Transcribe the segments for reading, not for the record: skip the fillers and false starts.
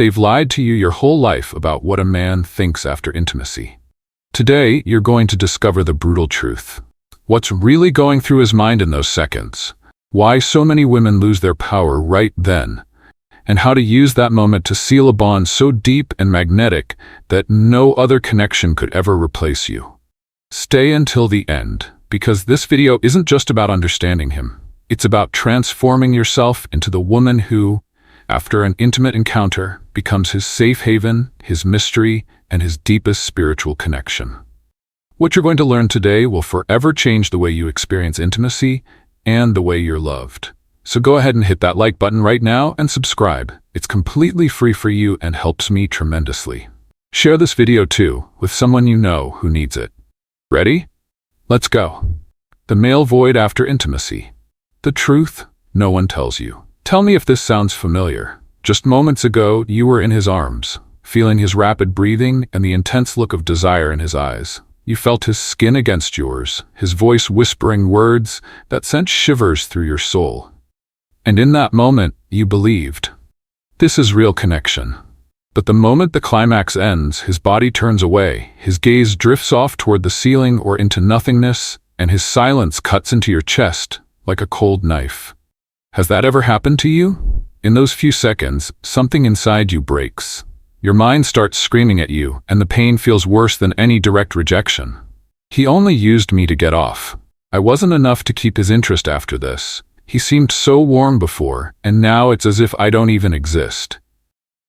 They've lied to you your whole life about what a man thinks after intimacy. Today, you're going to discover the brutal truth. What's really going through his mind in those seconds? Why so many women lose their power right then? And how to use that moment to seal a bond so deep and magnetic that no other connection could ever replace you. Stay until the end, because this video isn't just about understanding him. It's about transforming yourself into the woman who, after an intimate encounter, becomes his safe haven, his mystery, and his deepest spiritual connection. What you're going to learn today will forever change the way you experience intimacy and the way you're loved. So go ahead and hit that like button right now and subscribe. It's completely free for you and helps me tremendously. Share this video too with someone you know who needs it. Ready? Let's go. The male void after intimacy. The truth no one tells you. Tell me if this sounds familiar. Just moments ago, you were in his arms, feeling his rapid breathing and the intense look of desire in his eyes. You felt his skin against yours, his voice whispering words that sent shivers through your soul. And in that moment, you believed. This is real connection. But the moment the climax ends, his body turns away, his gaze drifts off toward the ceiling or into nothingness, and his silence cuts into your chest like a cold knife. Has that ever happened to you? In those few seconds, something inside you breaks. Your mind starts screaming at you, and the pain feels worse than any direct rejection. He only used me to get off. I wasn't enough to keep his interest after this. He seemed so warm before, and now it's as if I don't even exist.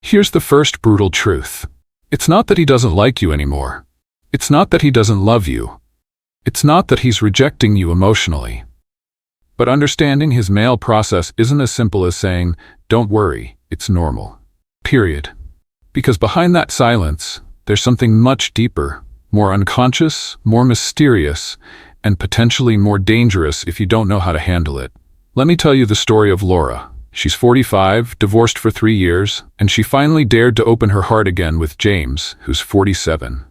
Here's the first brutal truth. It's not that he doesn't like you anymore. It's not that he doesn't love you. It's not that he's rejecting you emotionally. But understanding his male process isn't as simple as saying, "Don't worry, it's normal." Period. Because behind that silence, there's something much deeper, more unconscious, more mysterious, and potentially more dangerous if you don't know how to handle it. Let me tell you the story of Laura. She's 45, divorced for 3 years, and she finally dared to open her heart again with James, who's 47.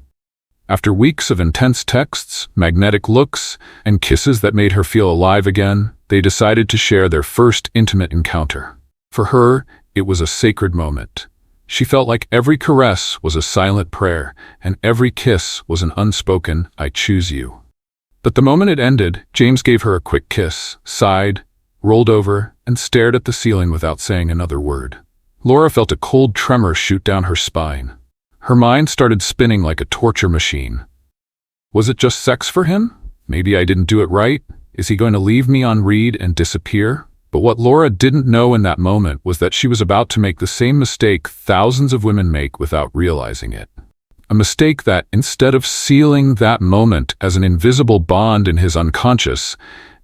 After weeks of intense texts, magnetic looks, and kisses that made her feel alive again, they decided to share their first intimate encounter. For her, it was a sacred moment. She felt like every caress was a silent prayer, and every kiss was an unspoken, "I choose you." But the moment it ended, James gave her a quick kiss, sighed, rolled over, and stared at the ceiling without saying another word. Laura felt a cold tremor shoot down her spine. Her mind started spinning like a torture machine. Was it just sex for him? Maybe I didn't do it right? Is he going to leave me on read and disappear? But what Laura didn't know in that moment was that she was about to make the same mistake thousands of women make without realizing it. A mistake that, instead of sealing that moment as an invisible bond in his unconscious,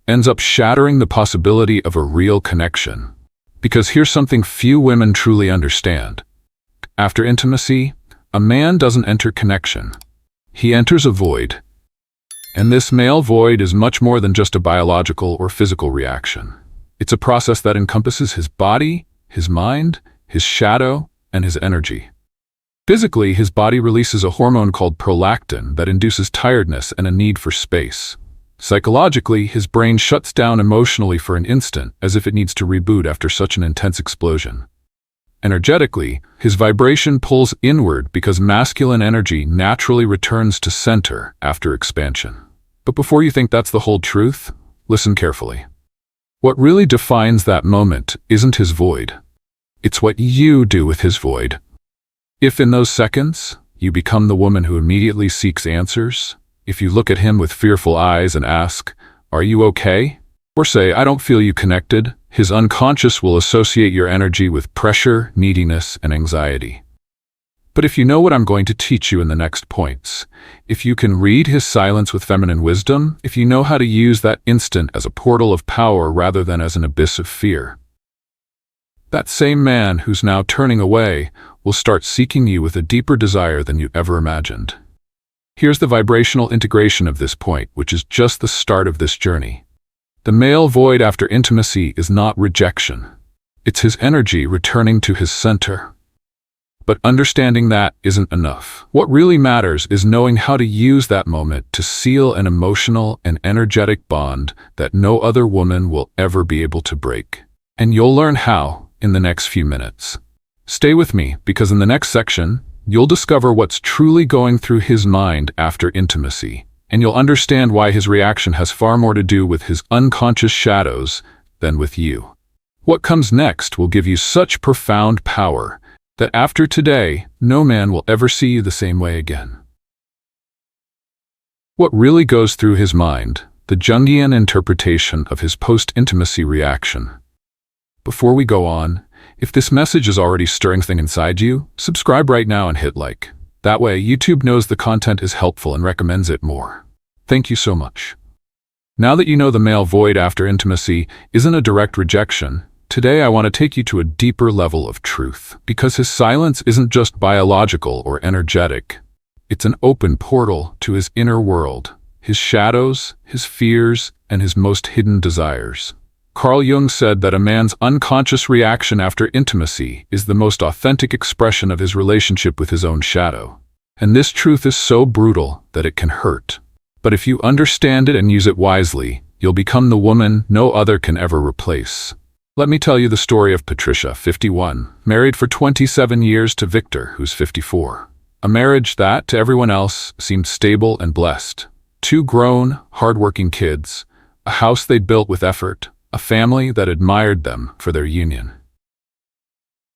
ends up shattering the possibility of a real connection. Because here's something few women truly understand. After intimacy, a man doesn't enter connection. He enters a void. And this male void is much more than just a biological or physical reaction. It's a process that encompasses his body, his mind, his shadow, and his energy. Physically, his body releases a hormone called prolactin that induces tiredness and a need for space. Psychologically, his brain shuts down emotionally for an instant, as if it needs to reboot after such an intense explosion. Energetically, his vibration pulls inward because masculine energy naturally returns to center after expansion. But before you think that's the whole truth, listen carefully. What really defines that moment isn't his void. It's what you do with his void. If in those seconds, you become the woman who immediately seeks answers, if you look at him with fearful eyes and ask, "Are you okay?" or say, "I don't feel you connected," his unconscious will associate your energy with pressure, neediness, and anxiety. But if you know what I'm going to teach you in the next points, if you can read his silence with feminine wisdom, if you know how to use that instant as a portal of power rather than as an abyss of fear, that same man who's now turning away will start seeking you with a deeper desire than you ever imagined. Here's the vibrational integration of this point, which is just the start of this journey. The male void after intimacy is not rejection. It's his energy returning to his center. But understanding that isn't enough. What really matters is knowing how to use that moment to seal an emotional and energetic bond that no other woman will ever be able to break. And you'll learn how in the next few minutes. Stay with me, because in the next section, you'll discover what's truly going through his mind after intimacy, and you'll understand why his reaction has far more to do with his unconscious shadows than with you. What comes next will give you such profound power that after today, no man will ever see you the same way again. What really goes through his mind, the Jungian interpretation of his post-intimacy reaction. Before we go on, if this message is already stirring something inside you, subscribe right now and hit like. That way, YouTube knows the content is helpful and recommends it more. Thank you so much. Now that you know the male void after intimacy isn't a direct rejection, today I want to take you to a deeper level of truth, because his silence isn't just biological or energetic. It's an open portal to his inner world, his shadows, his fears, and his most hidden desires. Carl Jung said that a man's unconscious reaction after intimacy is the most authentic expression of his relationship with his own shadow. And this truth is so brutal that it can hurt. But if you understand it and use it wisely, you'll become the woman no other can ever replace. Let me tell you the story of Patricia, 51, married for 27 years to Victor, who's 54. A marriage that, to everyone else, seemed stable and blessed. 2 grown, hard-working kids, a house they'd built with effort, a family that admired them for their union.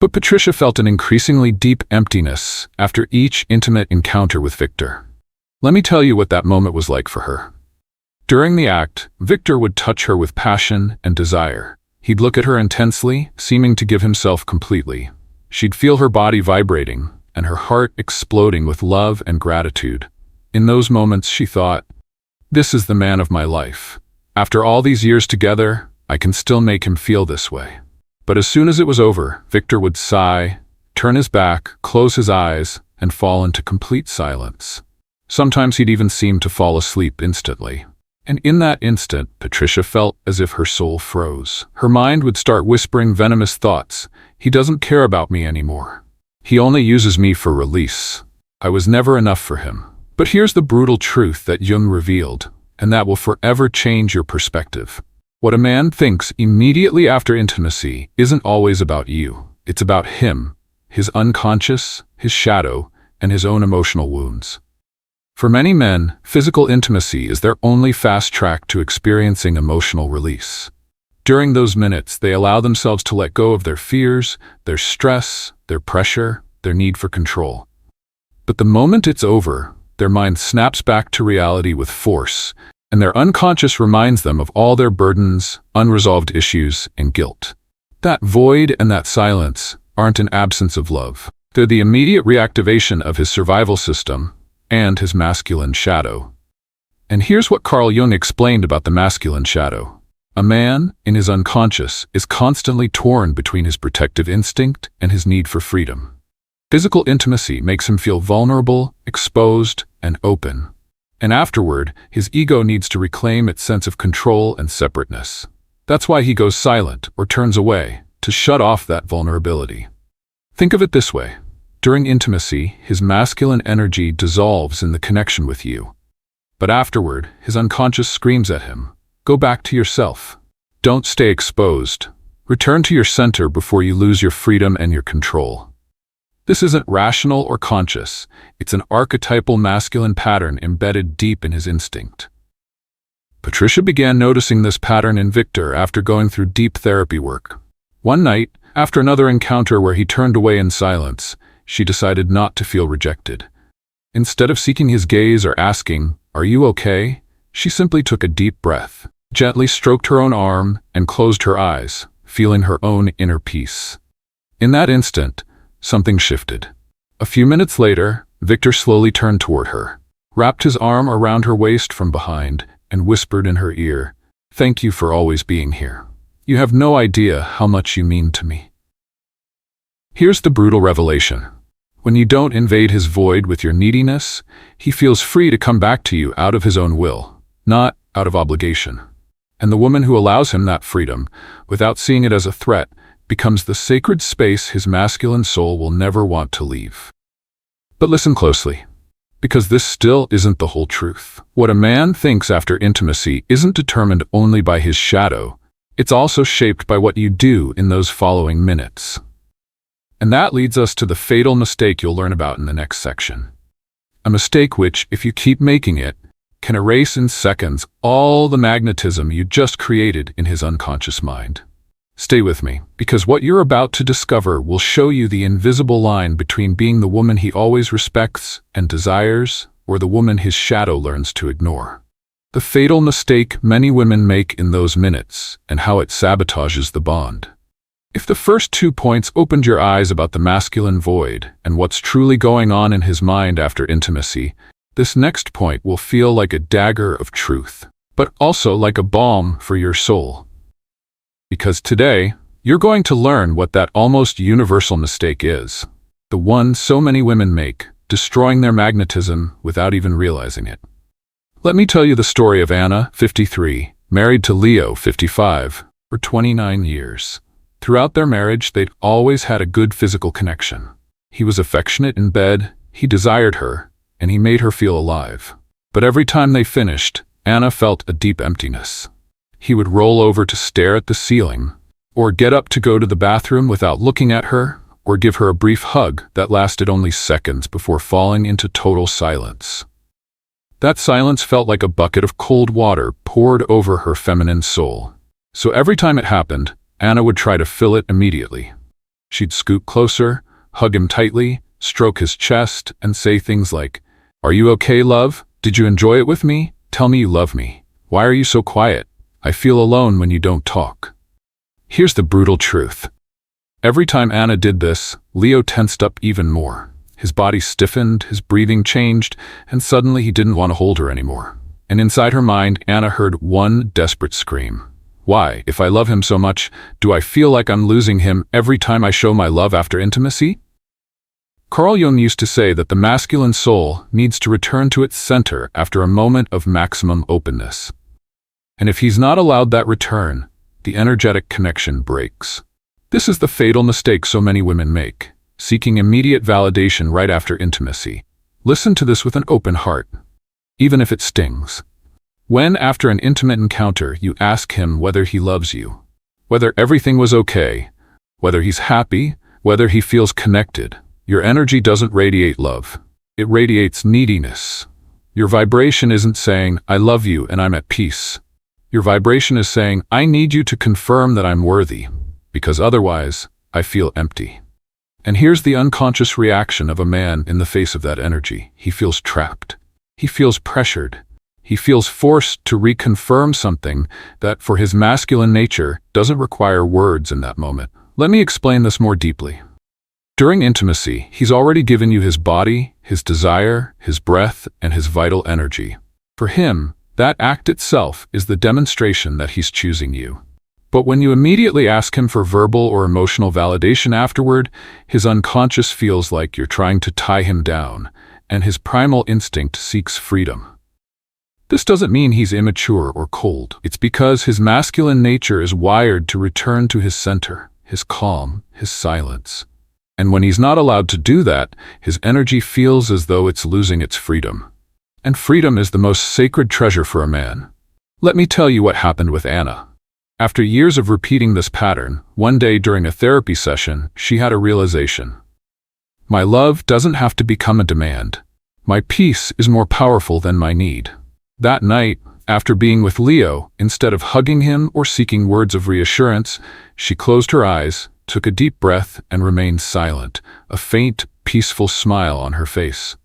But Patricia felt an increasingly deep emptiness after each intimate encounter with Victor. Let me tell you what that moment was like for her. During the act, Victor would touch her with passion and desire. He'd look at her intensely, seeming to give himself completely. She'd feel her body vibrating, and her heart exploding with love and gratitude. In those moments, she thought, "This is the man of my life. After all these years together, I can still make him feel this way." But as soon as it was over, Victor would sigh, turn his back, close his eyes, and fall into complete silence. Sometimes he'd even seem to fall asleep instantly. And in that instant, Patricia felt as if her soul froze. Her mind would start whispering venomous thoughts. "He doesn't care about me anymore. He only uses me for release. I was never enough for him." But here's the brutal truth that Jung revealed, and that will forever change your perspective. What a man thinks immediately after intimacy isn't always about you. It's about him, his unconscious, his shadow, and his own emotional wounds. For many men, physical intimacy is their only fast track to experiencing emotional release. During those minutes, they allow themselves to let go of their fears, their stress, their pressure, their need for control. But the moment it's over, their mind snaps back to reality with force, and their unconscious reminds them of all their burdens, unresolved issues, and guilt. That void and that silence aren't an absence of love. They're the immediate reactivation of his survival system and his masculine shadow. And here's what Carl Jung explained about the masculine shadow. A man, in his unconscious, is constantly torn between his protective instinct and his need for freedom. Physical intimacy makes him feel vulnerable, exposed, and open. And afterward, his ego needs to reclaim its sense of control and separateness. That's why he goes silent or turns away, to shut off that vulnerability. Think of it this way. During intimacy, his masculine energy dissolves in the connection with you. But afterward, his unconscious screams at him, "Go back to yourself. Don't stay exposed. Return to your center before you lose your freedom and your control." This isn't rational or conscious. It's an archetypal masculine pattern embedded deep in his instinct. Patricia began noticing this pattern in Victor after going through deep therapy work. One night, after another encounter where he turned away in silence, she decided not to feel rejected. Instead of seeking his gaze or asking, "Are you okay?" she simply took a deep breath, gently stroked her own arm, and closed her eyes, feeling her own inner peace. In that instant, something shifted. A few minutes later, Victor slowly turned toward her, wrapped his arm around her waist from behind, and whispered in her ear, "Thank you for always being here. You have no idea how much you mean to me." Here's the brutal revelation. When you don't invade his void with your neediness, he feels free to come back to you out of his own will, not out of obligation. And the woman who allows him that freedom, without seeing it as a threat, becomes the sacred space his masculine soul will never want to leave. But listen closely, because this still isn't the whole truth. What a man thinks after intimacy isn't determined only by his shadow. It's also shaped by what you do in those following minutes. And that leads us to the fatal mistake you'll learn about in the next section. A mistake which, if you keep making it, can erase in seconds all the magnetism you just created in his unconscious mind. Stay with me, because what you're about to discover will show you the invisible line between being the woman he always respects and desires, or the woman his shadow learns to ignore. The fatal mistake many women make in those minutes, and how it sabotages the bond. If the first 2 points opened your eyes about the masculine void and what's truly going on in his mind after intimacy, this next point will feel like a dagger of truth, but also like a balm for your soul. Because today, you're going to learn what that almost universal mistake is, the one so many women make, destroying their magnetism without even realizing it. Let me tell you the story of Anna, 53, married to Leo, 55, for 29 years. Throughout their marriage, they'd always had a good physical connection. He was affectionate in bed, he desired her, and he made her feel alive. But every time they finished, Anna felt a deep emptiness. He would roll over to stare at the ceiling, or get up to go to the bathroom without looking at her, or give her a brief hug that lasted only seconds before falling into total silence. That silence felt like a bucket of cold water poured over her feminine soul. So every time it happened, Anna would try to fill it immediately. She'd scoot closer, hug him tightly, stroke his chest, and say things like, "Are you okay, love? Did you enjoy it with me? Tell me you love me. Why are you so quiet? I feel alone when you don't talk." Here's the brutal truth. Every time Anna did this, Leo tensed up even more. His body stiffened, his breathing changed, and suddenly he didn't want to hold her anymore. And inside her mind, Anna heard one desperate scream. Why, if I love him so much, do I feel like I'm losing him every time I show my love after intimacy? Carl Jung used to say that the masculine soul needs to return to its center after a moment of maximum openness. And if he's not allowed that return, the energetic connection breaks. This is the fatal mistake so many women make, seeking immediate validation right after intimacy. Listen to this with an open heart, even if it stings. When, after an intimate encounter, you ask him whether he loves you, whether everything was okay, whether he's happy, whether he feels connected, your energy doesn't radiate love. It radiates neediness. Your vibration isn't saying, "I love you and I'm at peace." Your vibration is saying, "I need you to confirm that I'm worthy, because otherwise, I feel empty." And here's the unconscious reaction of a man in the face of that energy. He feels trapped. He feels pressured. He feels forced to reconfirm something that, for his masculine nature, doesn't require words in that moment. Let me explain this more deeply. During intimacy, he's already given you his body, his desire, his breath, and his vital energy. For him, that act itself is the demonstration that he's choosing you. But when you immediately ask him for verbal or emotional validation afterward, his unconscious feels like you're trying to tie him down, and his primal instinct seeks freedom. This doesn't mean he's immature or cold. It's because his masculine nature is wired to return to his center, his calm, his silence. And when he's not allowed to do that, his energy feels as though it's losing its freedom. And freedom is the most sacred treasure for a man. Let me tell you what happened with Anna. After years of repeating this pattern, one day during a therapy session, she had a realization. My love doesn't have to become a demand. My peace is more powerful than my need. That night, after being with Leo, instead of hugging him or seeking words of reassurance, she closed her eyes, took a deep breath, and remained silent, a faint, peaceful smile on her face.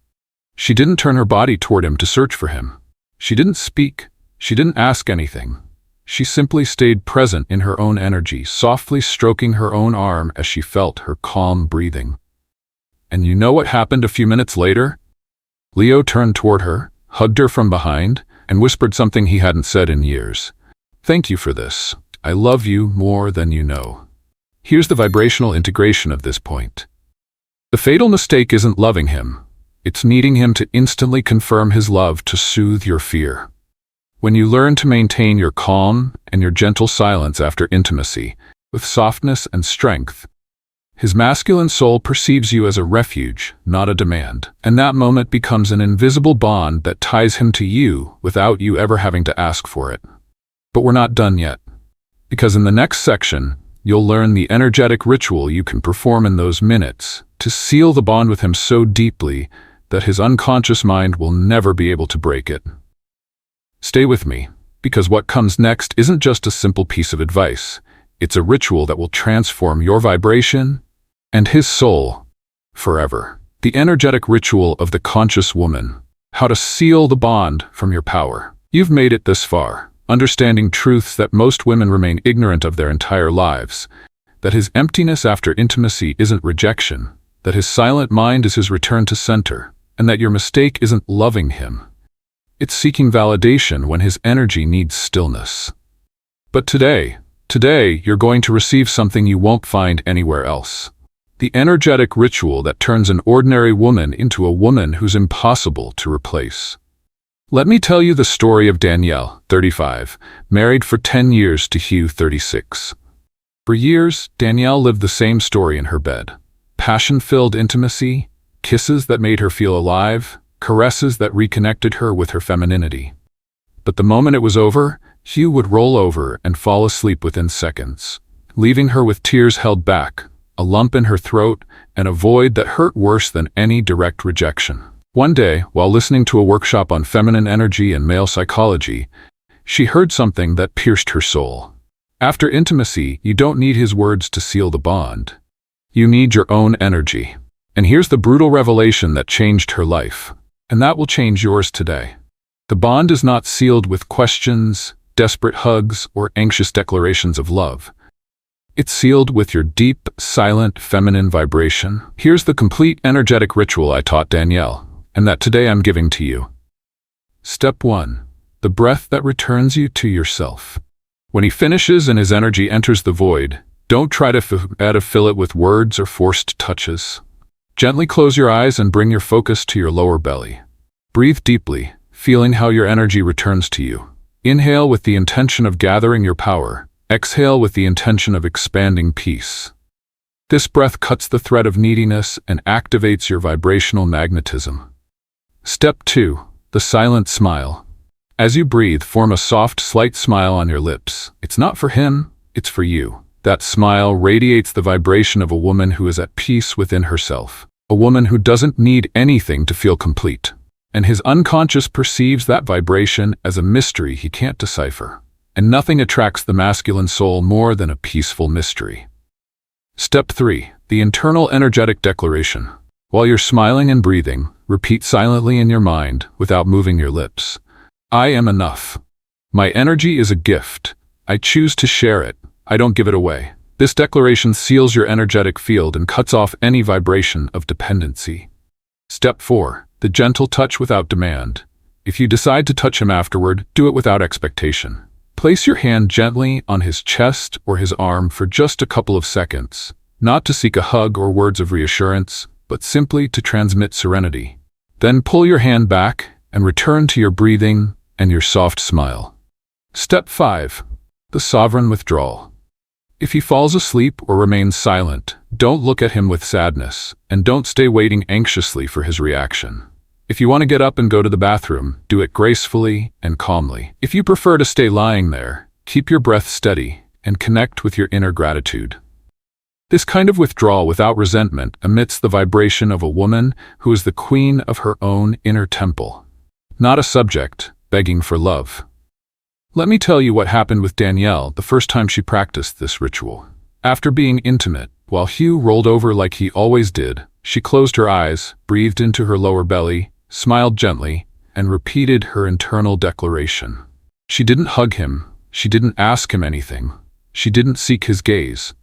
She didn't turn her body toward him to search for him. She didn't speak. She didn't ask anything. She simply stayed present in her own energy, softly stroking her own arm as she felt her calm breathing. And you know what happened a few minutes later? Leo turned toward her, hugged her from behind, and whispered something he hadn't said in years. "Thank you for this. I love you more than you know." Here's the vibrational integration of this point. The fatal mistake isn't loving him. It's needing him to instantly confirm his love to soothe your fear. When you learn to maintain your calm and your gentle silence after intimacy, with softness and strength, his masculine soul perceives you as a refuge, not a demand, and that moment becomes an invisible bond that ties him to you without you ever having to ask for it. But we're not done yet, because in the next section, you'll learn the energetic ritual you can perform in those minutes to seal the bond with him so deeply that his unconscious mind will never be able to break it. Stay with me, because what comes next isn't just a simple piece of advice. It's a ritual that will transform your vibration and his soul forever. The energetic ritual of the conscious woman. How to seal the bond from your power. You've made it this far, understanding truths that most women remain ignorant of their entire lives. That his emptiness after intimacy isn't rejection. That his silent mind is his return to center. And that your mistake isn't loving him. It's seeking validation when his energy needs stillness. But today you're going to receive something you won't find anywhere else. The energetic ritual that turns an ordinary woman into a woman who's impossible to replace. Let me tell you the story of Danielle, 35, married for 10 years to Hugh, 36. For years, Danielle lived the same story in her bed. Passion-filled intimacy, kisses that made her feel alive, caresses that reconnected her with her femininity. But the moment it was over, Hugh would roll over and fall asleep within seconds, leaving her with tears held back, a lump in her throat, and a void that hurt worse than any direct rejection. One day, while listening to a workshop on feminine energy and male psychology, she heard something that pierced her soul. After intimacy, you don't need his words to seal the bond. You need your own energy. And here's the brutal revelation that changed her life. And that will change yours today. The bond is not sealed with questions, desperate hugs, or anxious declarations of love. It's sealed with your deep, silent, feminine vibration. Here's the complete energetic ritual I taught Danielle, and that today I'm giving to you. Step 1. The breath that returns you to yourself. When he finishes and his energy enters the void, don't try to fill it with words or forced touches. Gently close your eyes and bring your focus to your lower belly. Breathe deeply, feeling how your energy returns to you. Inhale with the intention of gathering your power. Exhale with the intention of expanding peace. This breath cuts the thread of neediness and activates your vibrational magnetism. Step 2. The silent smile. As you breathe, form a soft, slight smile on your lips. It's not for him, it's for you. That smile radiates the vibration of a woman who is at peace within herself. A woman who doesn't need anything to feel complete. And his unconscious perceives that vibration as a mystery he can't decipher. And nothing attracts the masculine soul more than a peaceful mystery. Step 3. The internal energetic declaration. While you're smiling and breathing, repeat silently in your mind without moving your lips. I am enough. My energy is a gift. I choose to share it. I don't give it away. This declaration seals your energetic field and cuts off any vibration of dependency. Step 4. The gentle touch without demand. If you decide to touch him afterward, do it without expectation. Place your hand gently on his chest or his arm for just a couple of seconds, not to seek a hug or words of reassurance, but simply to transmit serenity. Then pull your hand back and return to your breathing and your soft smile. Step 5. The sovereign withdrawal. If he falls asleep or remains silent, don't look at him with sadness, and don't stay waiting anxiously for his reaction. If you want to get up and go to the bathroom, do it gracefully and calmly. If you prefer to stay lying there, keep your breath steady and connect with your inner gratitude. This kind of withdrawal without resentment emits the vibration of a woman who is the queen of her own inner temple, not a subject begging for love. Let me tell you what happened with Danielle the first time she practiced this ritual. After being intimate, while Hugh rolled over like he always did, she closed her eyes, breathed into her lower belly, smiled gently, and repeated her internal declaration. She didn't hug him. She didn't ask him anything. She didn't seek his gaze.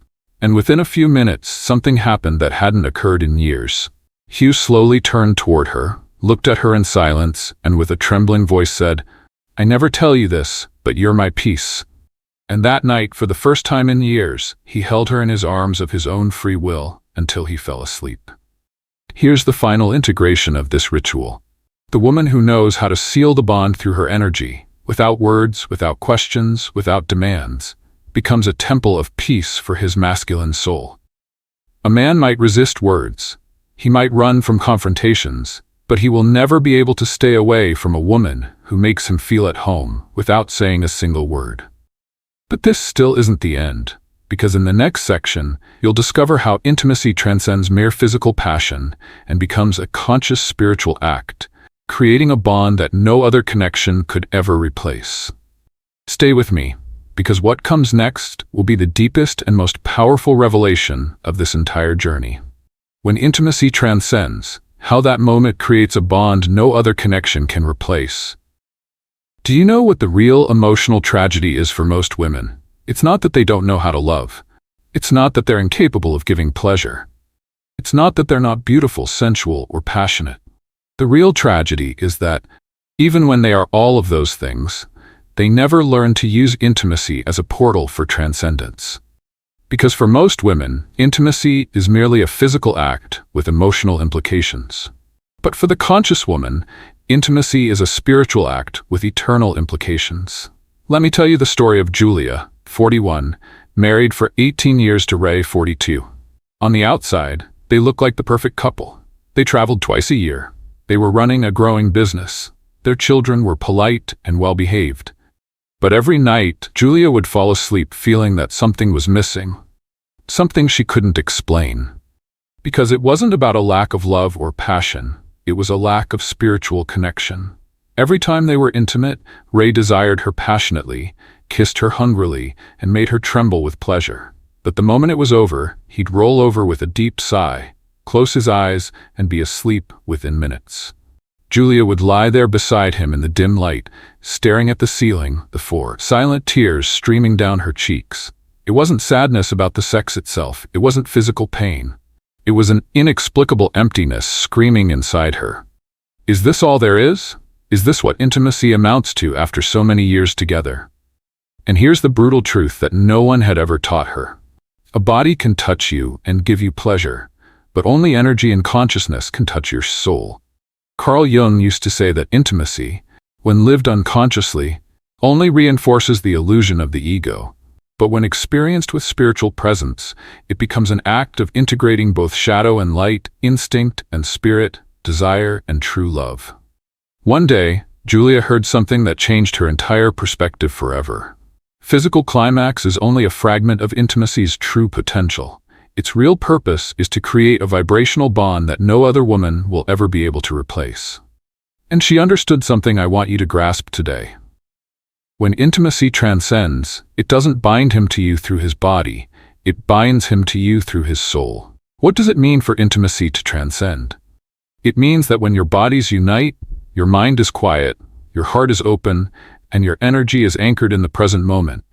And within a few minutes, something happened that hadn't occurred in years. Hugh slowly turned toward her, looked at her in silence, and with a trembling voice said, "I never tell you this, but you're my peace." And that night, for the first time in years, he held her in his arms of his own free will until he fell asleep. Here's the final integration of this ritual. The woman who knows how to seal the bond through her energy, without words, without questions, without demands, becomes a temple of peace for his masculine soul. A man might resist words. He might run from confrontations, but he will never be able to stay away from a woman who makes him feel at home without saying a single word. But this still isn't the end, because in the next section, you'll discover how intimacy transcends mere physical passion and becomes a conscious spiritual act, creating a bond that no other connection could ever replace. Stay with me, because what comes next will be the deepest and most powerful revelation of this entire journey. When intimacy transcends, how that moment creates a bond no other connection can replace. Do you know what the real emotional tragedy is for most women? It's not that they don't know how to love. It's not that they're incapable of giving pleasure. It's not that they're not beautiful, sensual, or passionate. The real tragedy is that, even when they are all of those things, they never learn to use intimacy as a portal for transcendence. Because for most women, intimacy is merely a physical act with emotional implications. But for the conscious woman, intimacy is a spiritual act with eternal implications. Let me tell you the story of Julia, 41, married for 18 years to Ray, 42. On the outside, they look like the perfect couple. They traveled twice a year. They were running a growing business. Their children were polite and well-behaved. But every night, Julia would fall asleep feeling that something was missing, something she couldn't explain. Because it wasn't about a lack of love or passion, it was a lack of spiritual connection. Every time they were intimate, Ray desired her passionately, kissed her hungrily, and made her tremble with pleasure. But the moment it was over, he'd roll over with a deep sigh, close his eyes, and be asleep within minutes. Julia would lie there beside him in the dim light, staring at the ceiling, the four silent tears streaming down her cheeks. It wasn't sadness about the sex itself. It wasn't physical pain. It was an inexplicable emptiness screaming inside her. Is this all there is? Is this what intimacy amounts to after so many years together? And here's the brutal truth that no one had ever taught her. A body can touch you and give you pleasure, but only energy and consciousness can touch your soul. Carl Jung used to say that intimacy, when lived unconsciously, only reinforces the illusion of the ego. But when experienced with spiritual presence, it becomes an act of integrating both shadow and light, instinct and spirit, desire and true love. One day, Julia heard something that changed her entire perspective forever. Physical climax is only a fragment of intimacy's true potential. Its real purpose is to create a vibrational bond that no other woman will ever be able to replace. And she understood something I want you to grasp today. When intimacy transcends, it doesn't bind him to you through his body, it binds him to you through his soul. What does it mean for intimacy to transcend? It means that when your bodies unite, your mind is quiet, your heart is open, and your energy is anchored in the present moment,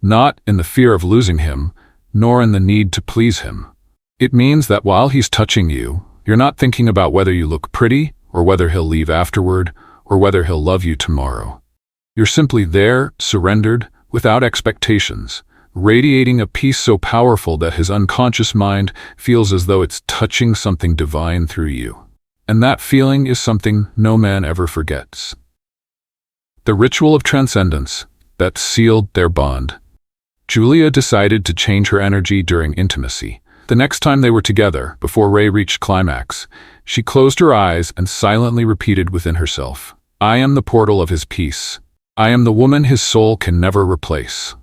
not in the fear of losing him, nor in the need to please him. It means that while he's touching you, you're not thinking about whether you look pretty, or whether he'll leave afterward, or whether he'll love you tomorrow. You're simply there, surrendered, without expectations, radiating a peace so powerful that his unconscious mind feels as though it's touching something divine through you. And that feeling is something no man ever forgets. The ritual of transcendence that sealed their bond. Julia decided to change her energy during intimacy. The next time they were together, before Ray reached climax, she closed her eyes and silently repeated within herself, "I am the portal of his peace. I am the woman his soul can never replace."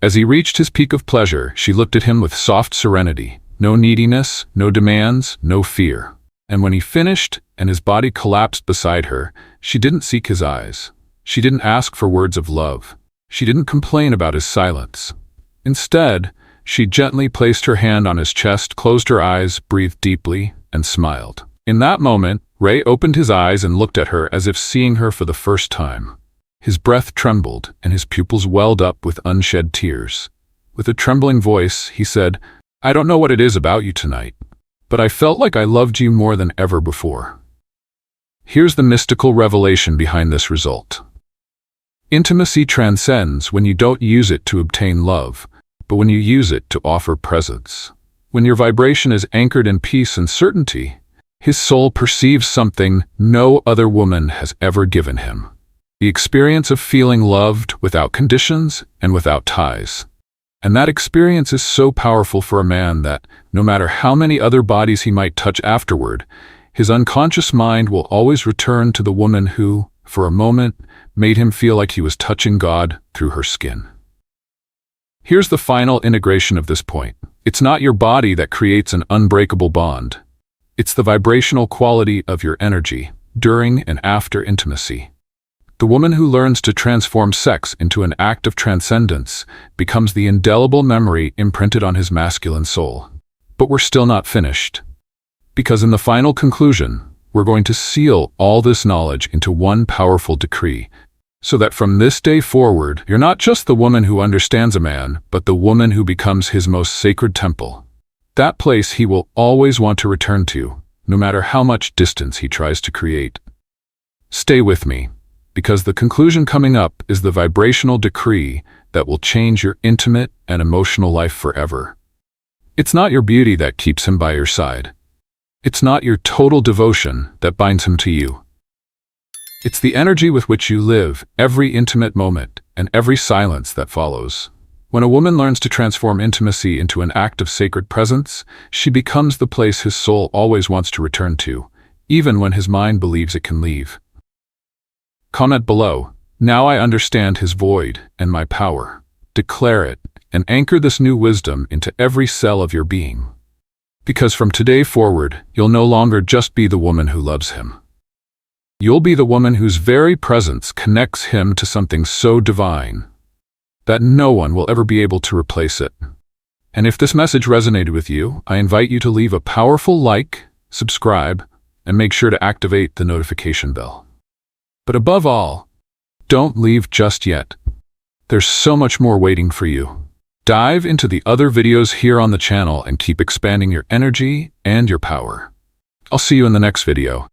As he reached his peak of pleasure, she looked at him with soft serenity. No neediness, no demands, no fear. And when he finished and his body collapsed beside her, she didn't seek his eyes. She didn't ask for words of love. She didn't complain about his silence. Instead, she gently placed her hand on his chest, closed her eyes, breathed deeply, and smiled. In that moment, Ray opened his eyes and looked at her as if seeing her for the first time. His breath trembled, and his pupils welled up with unshed tears. With a trembling voice, he said, "I don't know what it is about you tonight, but I felt like I loved you more than ever before." Here's the mystical revelation behind this result. Intimacy transcends when you don't use it to obtain love, but when you use it to offer presence. When your vibration is anchored in peace and certainty, his soul perceives something no other woman has ever given him. The experience of feeling loved without conditions and without ties. And that experience is so powerful for a man that, no matter how many other bodies he might touch afterward, his unconscious mind will always return to the woman who, for a moment, made him feel like he was touching God through her skin. Here's the final integration of this point. It's not your body that creates an unbreakable bond. It's the vibrational quality of your energy during and after intimacy. The woman who learns to transform sex into an act of transcendence becomes the indelible memory imprinted on his masculine soul. But we're still not finished. Because in the final conclusion, we're going to seal all this knowledge into one powerful decree, so that from this day forward, you're not just the woman who understands a man, but the woman who becomes his most sacred temple. That place he will always want to return to, no matter how much distance he tries to create. Stay with me, because the conclusion coming up is the vibrational decree that will change your intimate and emotional life forever. It's not your beauty that keeps him by your side. It's not your total devotion that binds him to you. It's the energy with which you live every intimate moment and every silence that follows. When a woman learns to transform intimacy into an act of sacred presence, she becomes the place his soul always wants to return to, even when his mind believes it can leave. Comment below, "Now I understand his void and my power." Declare it, and anchor this new wisdom into every cell of your being. Because from today forward, you'll no longer just be the woman who loves him. You'll be the woman whose very presence connects him to something so divine that no one will ever be able to replace it. And if this message resonated with you, I invite you to leave a powerful like, subscribe, and make sure to activate the notification bell. But above all, don't leave just yet. There's so much more waiting for you. Dive into the other videos here on the channel and keep expanding your energy and your power. I'll see you in the next video.